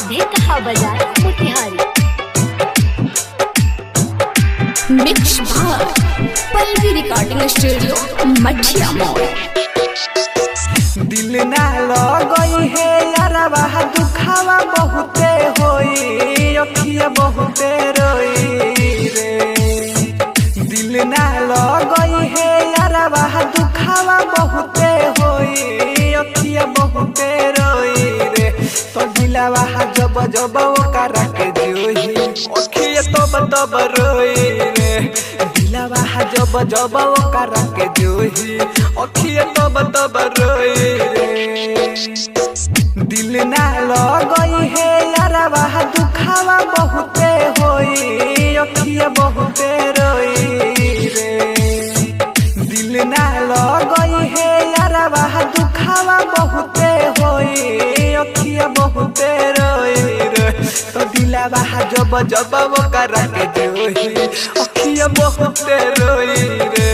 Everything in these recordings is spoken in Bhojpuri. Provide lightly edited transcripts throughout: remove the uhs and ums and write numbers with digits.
ढेकहा बाजार मोतिहारी। मिक्स बार पल्लवी रिकॉर्डिंग स्टूडियो मठिया मोड़। दिल ना लगई है यारवा दुखावा बहुते होई अखिया बहुते रोई रे। दिल ना लगई है यारवा दुखावा बहुते होई अखिया बहुते रोई रे। तो दिलवा जब जब ओकरा के जोही अखिया तब रोई रे। दिलवा जब जब ओकरा के जोही अखिया तब रोई रे। दिल ना लगई है यारवा दुखावा बहुते होई अखिया बहुते रोई रे। दिल ना लगई है यारवा दुखावा बहुते होई अखिया बहुते रोई रे। तो दिलवा जब जब ओकरा के जोही अखिया बहुते रोई रे।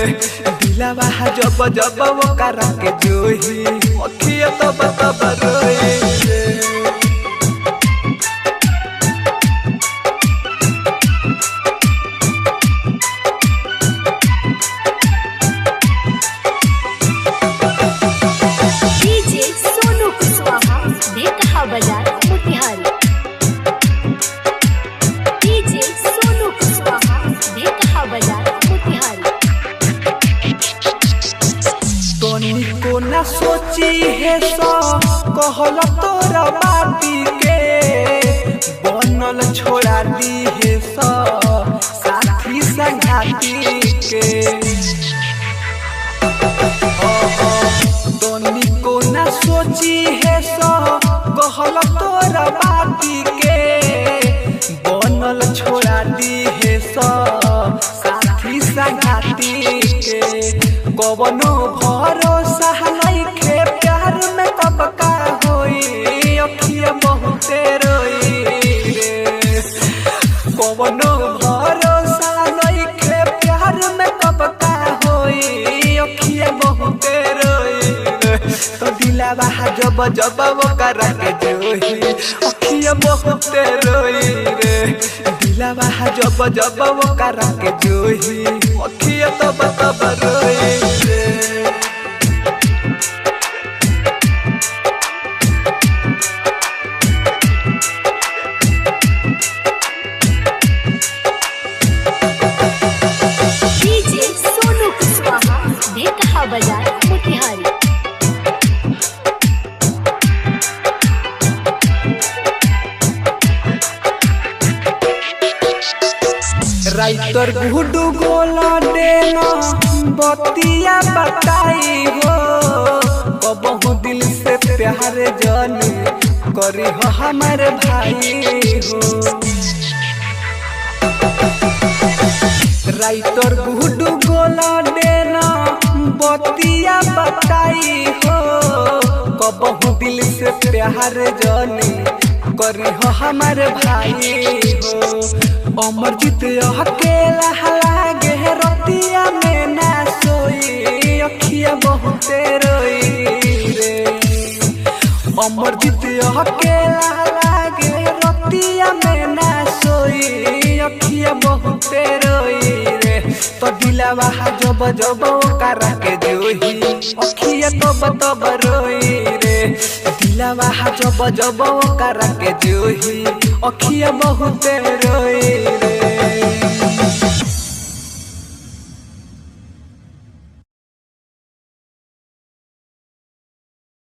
दिलवा जब जब ओकरा के जोही अखिया तब रोई रे। डीजे सोनू कुशवाहा ढेकहा बाजार मोतिहारी। डीजे सोनू कुशवाहा ढेकहा बाजार मोतिहारी। तोनी को न सोची है सो कहल तोरा बाती के बनल छोड़ा दी है सो साथी संगाती के। तोनी को न सोची है सो कहल तोरा बाती के बनल छोड़ा दी है सो साथी संगाती के। कवनो भरोसा नइखे प्यार में कब का होई अखिया बहुते रोई रे। कवनो भरोसा नइखे प्यार में कब का होई अखिया बहुते रोई रे। तो दिलवा जब जब ओकरा के जोही अखिया बहुते रोई रे। दिलवा जब जब ओकरा के जोही अखिया तब रोई रे। डीजे सोनू कुशवाहा ढेकहा बाजार मोतिहारी। राइटर गुडू गोला देना बतिया बताई हो कबहू दिल से प्यार जानी करी हो हमारे भाई हो। राइटर गुडू गोला देना बतिया बताई हो कबहू दिल से प्यार जानी करी हो हमारे भाई हो। अमरजीत अकेला लागे रतिया में ना सोई अखिया बहुते रोई रे। अमरजीत अकेला लागे रतिया में ना सोई अखिया बहुते रोई रे। तो दिलवा जब जब ओकरा के जोही अखिया तब रोई रे। दिलवा जब जब ओकरा के जोही अखिया बहुते रोई रे।